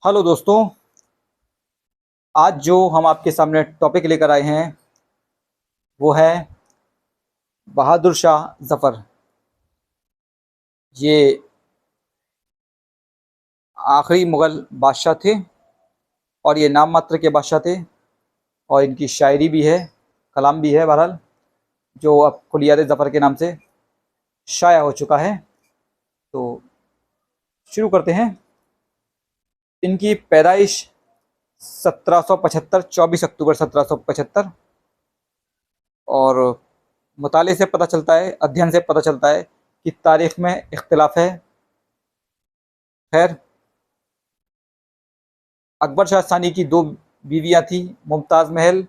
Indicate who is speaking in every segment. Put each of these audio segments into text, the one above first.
Speaker 1: Hello दोस्तों। आज जो हम आपके सामने टॉपिक लेकर आए हैं वो है बहादुर शाह ज़फ़र। ये आखिरी मुग़ल बादशाह थे और ये नाम मात्र के बादशाह थे और इनकी शायरी भी है, कलाम भी है बहरहाल, जो अब कुलियात ज़फ़र के नाम से शाया हो चुका है। तो शुरू करते हैं। इनकी पैदाइश 1775 24 अक्टूबर 1775 और मुताले से पता चलता है, अध्ययन से पता चलता है कि तारीख़ में इख्तिलाफ़ है। खैर, अकबर शाह सानी की दो बीवियाँ थीं, मुमताज़ महल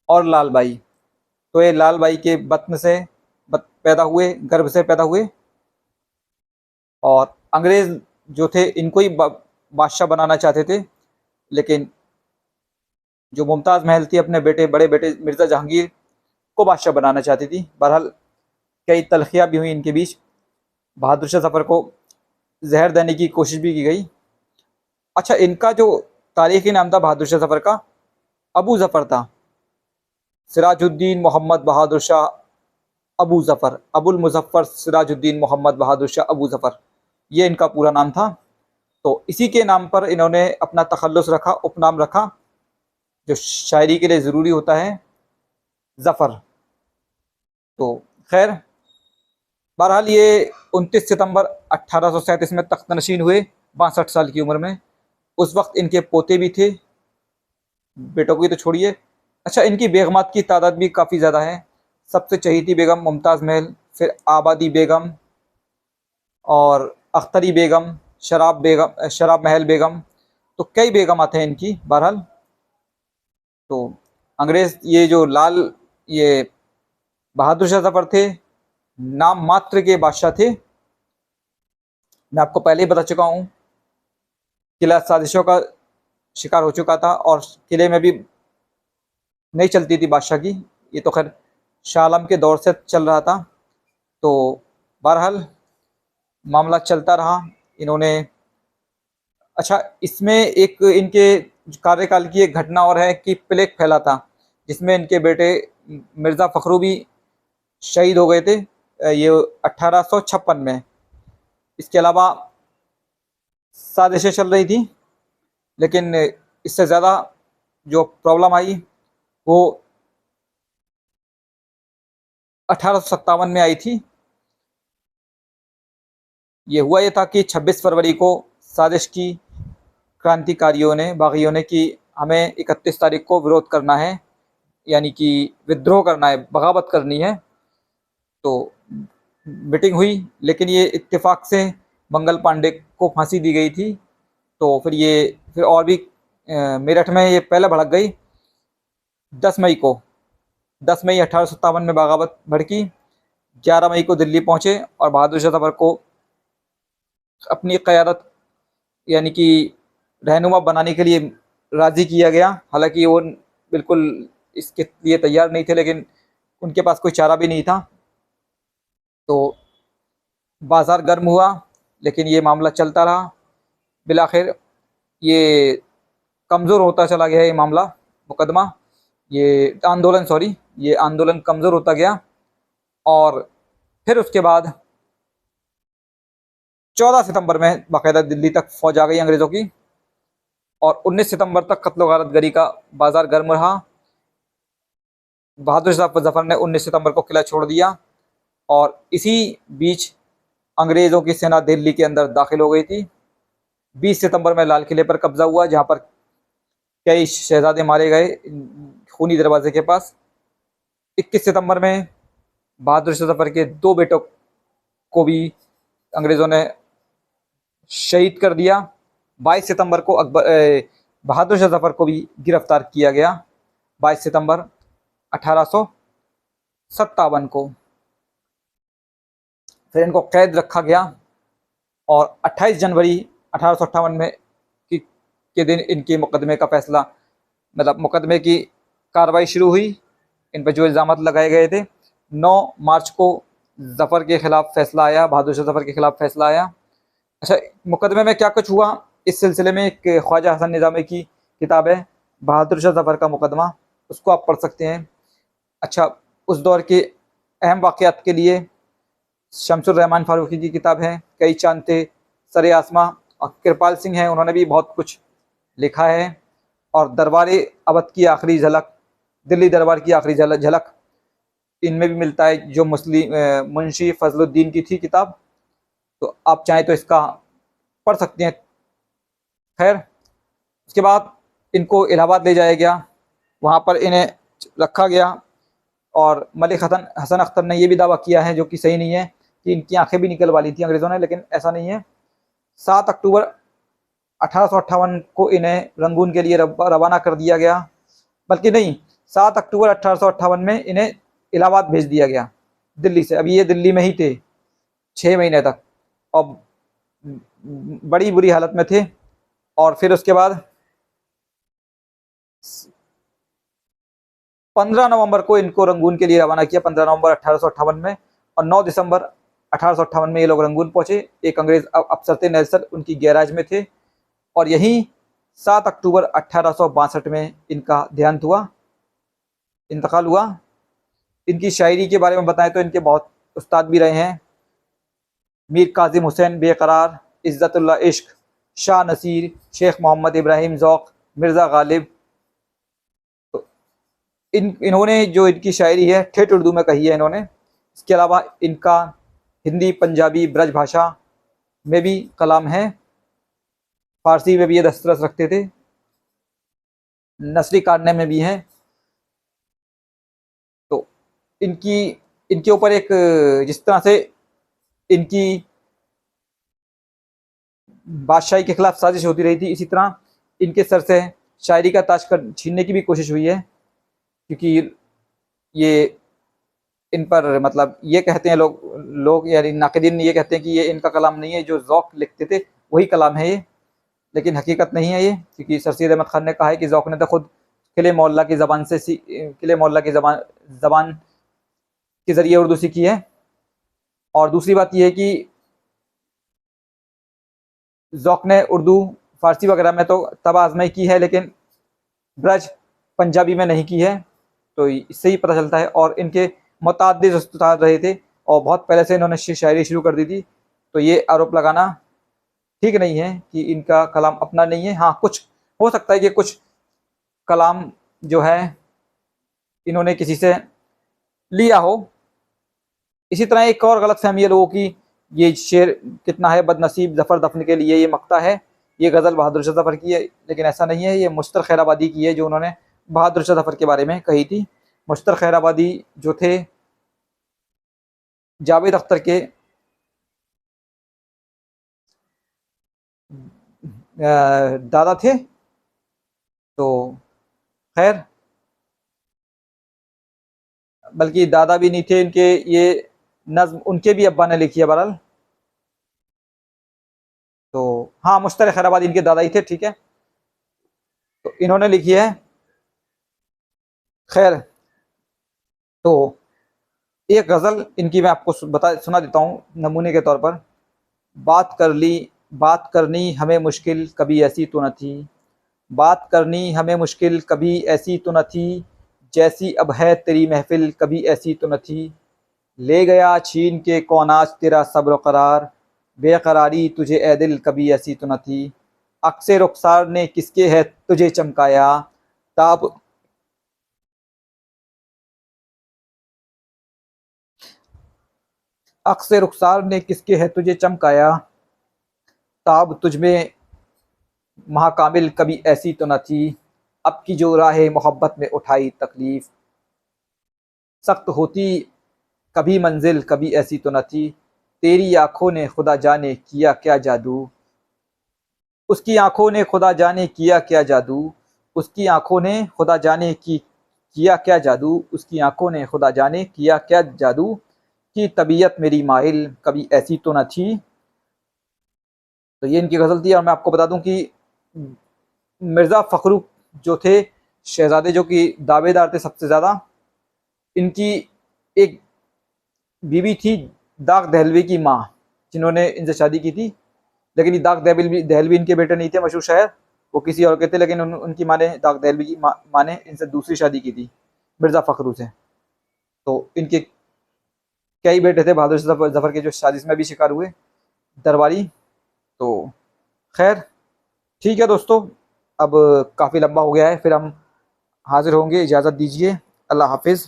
Speaker 1: और लाल बाई। तो ये लाल बाई के बत्न से पैदा हुए, गर्भ से पैदा हुए और अंग्रेज़ जो थे इनको ही बादशाह बनाना चाहते थे, लेकिन जो मुमताज़ महल थी अपने बड़े बेटे मिर्ज़ा जहांगीर को बादशाह बनाना चाहती थी। बहरहाल कई तलख़ियाँ भी हुई इनके बीच। बहादुर शाह ज़फ़र को जहर देने की कोशिश भी की गई। अच्छा, इनका जो तारीख़ी नाम था बहादुर शाह ज़फ़र का, अबू ज़फ़र था। सिराजुद्दीन मोहम्मद बहादुर शाह अबू ज़फ़र, अबुल मुज़फ़्फ़र सिराजुद्दीन मोहम्मद बहादुर शाह अबू ज़फ़र, ये इनका पूरा नाम था। तो इसी के नाम पर इन्होंने अपना तख़ल्लुस रखा, उपनाम रखा, जो शायरी के लिए ज़रूरी होता है, ज़फ़र। तो खैर, बहरहाल ये 29 सितंबर 1837 में तख्त नशीन हुए, 62 साल की उम्र में। उस वक्त इनके पोते भी थे, बेटों की तो छोड़िए। अच्छा, इनकी बेगमात की तादाद भी काफ़ी ज़्यादा है। सबसे चहीती बेगम मुमताज़ महल, फिर आबादी बेगम और अख्तरी बेगम, शराब महल बेगम, तो कई बेगमात हैं इनकी। बहरहाल तो अंग्रेज़ ये बहादुर शाह ज़फ़र थे, नाम मात्र के बादशाह थे। मैं आपको पहले ही बता चुका हूँ, किला साजिशों का शिकार हो चुका था और किले में भी नहीं चलती थी बादशाह की। ये तो खैर शाह आलम के दौर से चल रहा था। तो बहरहाल मामला चलता रहा। इन्होंने अच्छा, इसमें एक इनके कार्यकाल की एक घटना और है कि प्लेग फैला था, जिसमें इनके बेटे मिर्ज़ा फ़खरू भी शहीद हो गए थे, ये 1856 में। इसके अलावा साजिशें चल रही थी, लेकिन इससे ज़्यादा जो प्रॉब्लम आई वो 1857 में आई थी। ये हुआ ये था कि 26 फरवरी को साजिश की क्रांतिकारियों ने, बागियों ने, कि हमें 31 तारीख को विरोध करना है, यानी कि विद्रोह करना है, बगावत करनी है। तो मीटिंग हुई, लेकिन ये इत्तेफाक से मंगल पांडे को फांसी दी गई थी। तो फिर और भी मेरठ में ये पहले भड़क गई। 10 मई को 10 मई 1857 में बगावत भड़की। 11 मई को दिल्ली पहुँचे और बहादुर शाह ज़फ़र को अपनी क़यादत यानी कि रहनुमा बनाने के लिए राज़ी किया गया। हालांकि वो बिल्कुल इसके लिए तैयार नहीं थे, लेकिन उनके पास कोई चारा भी नहीं था। तो बाज़ार गर्म हुआ, लेकिन ये मामला चलता रहा। बिलाखिर ये कमज़ोर होता चला गया, ये मामला, मुकदमा, ये आंदोलन कमज़ोर होता गया। और फिर उसके बाद 14 सितंबर में बाकायदा दिल्ली तक फ़ौज आ गई अंग्रेज़ों की और 19 सितंबर तक कत्ल गारत गरी का बाज़ार गर्म रहा। बहादुर शाह ज़फ़र ने 19 सितंबर को किला छोड़ दिया और इसी बीच अंग्रेज़ों की सेना दिल्ली के अंदर दाखिल हो गई थी। 20 सितंबर में लाल किले पर कब्ज़ा हुआ, जहाँ पर कई शहज़ादे मारे गए खूनी दरवाजे के पास। 21 सितंबर में बहादुर शाह ज़फ़र के 2 बेटों को भी अंग्रेज़ों ने शहीद कर दिया। 22 सितंबर को बहादुर शाह ज़फ़र को भी गिरफ्तार किया गया, 22 सितंबर 1857 को। फिर इनको कैद रखा गया और 28 जनवरी 1858 में के दिन इनके मुकदमे का फैसला, मतलब मुकदमे की कार्रवाई शुरू हुई। इन पर जो इल्ज़ामात लगाए गए थे, 9 मार्च को ज़फ़र के ख़िलाफ़ फ़ैसला आया, बहादुर शाह ज़फ़र के ख़िलाफ़ फ़ैसला आया। अच्छा, मुकदमे में क्या कुछ हुआ इस सिलसिले में एक ख्वाजा हसन निज़ामी की किताब है बहादुर शाह ज़फ़र का मुकदमा, उसको आप पढ़ सकते हैं। अच्छा, उस दौर के अहम वाक़यात के लिए शमसुर रहमान फ़ारूक़ी की किताब है कई चाँद थे सरे आसमां, और कृपाल सिंह हैं, उन्होंने भी बहुत कुछ लिखा है। और दरबार अवध की आखिरी झलक, दिल्ली दरबार की आखिरी झलक, इनमें भी मिलता है, जो मुंशी फजलुद्दीन की थी किताब, तो आप चाहें तो इसका पढ़ सकते हैं। खैर, उसके बाद इनको इलाहाबाद ले जाया गया, वहाँ पर इन्हें रखा गया, और मलिक हसन अख्तर ने यह भी दावा किया है, जो कि सही नहीं है, कि इनकी आंखें भी निकलवा ली थी अंग्रेज़ों ने, लेकिन ऐसा नहीं है। 7 अक्टूबर 1858 को इन्हें रंगून के लिए रवाना कर दिया गया, बल्कि नहीं, 7 अक्टूबर 1858 में इन्हें इलाहाबाद भेज दिया गया दिल्ली से। अभी ये दिल्ली में ही थे 6 महीने तक, और बड़ी बुरी हालत में थे। और फिर उसके बाद 15 नवंबर को इनको रंगून के लिए रवाना किया, 15 नवंबर 1858 में, और 9 दिसंबर 1858 में ये लोग रंगून पहुंचे। एक अंग्रेज अफसर थे नेल्सन, उनकी गैराज में थे, और यहीं 7 अक्टूबर 1862 में इनका देहांत हुआ, इंतकाल हुआ। इनकी शायरी के बारे में बताएं तो इनके बहुत उस्ताद भी रहे हैं, मीर कासिम हुसैन बेकरार, इज़्ज़तुल्लाह इश्क, शाह नसीर, शेख मोहम्मद इब्राहिम ज़ौक़, मिर्ज़ा गालिब। तो इन्होंने जो इनकी शायरी है ठेठ उर्दू में कही है इन्होंने। इसके अलावा इनका हिंदी, पंजाबी, ब्रज भाषा में भी कलाम है, फ़ारसी में भी ये दस्तरस रखते थे, नस्री काटने में भी हैं। तो इनके ऊपर एक, जिस तरह से इनकी बादशाही के खिलाफ साजिश होती रही थी, इसी तरह इनके सर से शायरी का ताज छीनने की भी कोशिश हुई है, क्योंकि ये इन पर, मतलब ये कहते हैं लोग यानी नाक़िदीन ये कहते हैं कि ये इनका कलाम नहीं है, जो ज़ौक़ लिखते थे वही कलाम है ये, लेकिन हकीकत नहीं है ये, क्योंकि सर सैयद अहमद ख़ान ने कहा है कि ज़ौक़ ने तो खुद किले मोहल्ला की ज़बान से किले मोहल्ला की ज़बान के ज़रिए उर्दू सीखी है। और दूसरी बात यह है कि ज़ौक़ ने उर्दू, फ़ारसी वगैरह में तो तब आज़माई की है, लेकिन ब्रज पंजाबी में नहीं की है, तो इससे ही पता चलता है। और इनके मुतअद्दिद उस्ताद रहे थे, और बहुत पहले से इन्होंने शायरी शुरू कर दी थी, तो ये आरोप लगाना ठीक नहीं है कि इनका कलाम अपना नहीं है। हाँ, कुछ हो सकता है कि कुछ कलाम जो है इन्होंने किसी से लिया हो। इसी तरह एक और गलतफ़हमी है लोगों की, ये शेर कितना है बदनसीब ज़फ़र दफ़न के लिए, ये मक्ता है, ये गज़ल बहादुर शाह ज़फ़र की है, लेकिन ऐसा नहीं है, ये मुश्तर खैराबादी की है, जो उन्होंने बहादुर शाह ज़फ़र के बारे में कही थी। मुश्तर खैराबादी जो थे जावेद अख्तर के दादा थे। तो खैर, बल्कि दादा भी नहीं थे इनके, ये नज़्म उनके भी अब्बा ने लिखी है बहरहाल। तो हाँ, मुश्तर खैराबादी इनके दादा ही थे, ठीक है, तो इन्होंने लिखी है। खैर, तो एक गज़ल इनकी मैं आपको सुना देता हूँ नमूने के तौर पर। बात करनी हमें मुश्किल कभी ऐसी तो न थी, बात करनी हमें मुश्किल कभी ऐसी तो न थी, जैसी अब है तेरी महफिल कभी ऐसी तो न थी। ले गया छीन के कौन आज तेरा सब्र करार, बेकरारी तुझे ए दिल कभी ऐसी तो न थी। अक्से रुखसार ने किसके है तुझे चमकाया, ताब अक्से रुखसार ने किसके है तुझे चमकाया, ताब तुझ में महाकामिल कभी ऐसी तो न थी। अब की जो राह मोहब्बत में उठाई तकलीफ, सख्त होती कभी मंजिल कभी ऐसी तो न थी। तेरी आंखों ने खुदा जाने किया क्या जादू, उसकी आंखों ने खुदा जाने किया क्या जादू, उसकी आंखों ने खुदा जाने की किया क्या जादू, उसकी आंखों ने खुदा जाने किया क्या जादू, की तबीयत मेरी माइल कभी ऐसी तो न थी। तो ये इनकी गज़ल थी। और मैं आपको बता दूं कि मिर्ज़ा फ़खरुख जो थे शहज़ादे, जो कि दावेदार थे सबसे ज़्यादा, इनकी एक बीवी थी दाग दहलवी की माँ, जिन्होंने इनसे शादी की थी, लेकिन ये दाग दहलवी इनके बेटे नहीं थे, मशहूर शायर, वो किसी और के थे, लेकिन उनकी माँ ने, दाग दहलवी की माँ ने इनसे दूसरी शादी की थी मिर्ज़ा फ़खरू से। तो इनके कई बेटे थे बहादुर जफ़र के, जो शादी में भी शिकार हुए दरबारी। तो खैर ठीक है दोस्तों, अब काफ़ी लंबा हो गया है, फिर हम हाज़िर होंगे, इजाज़त दीजिए, अल्लाह हाफ़िज़।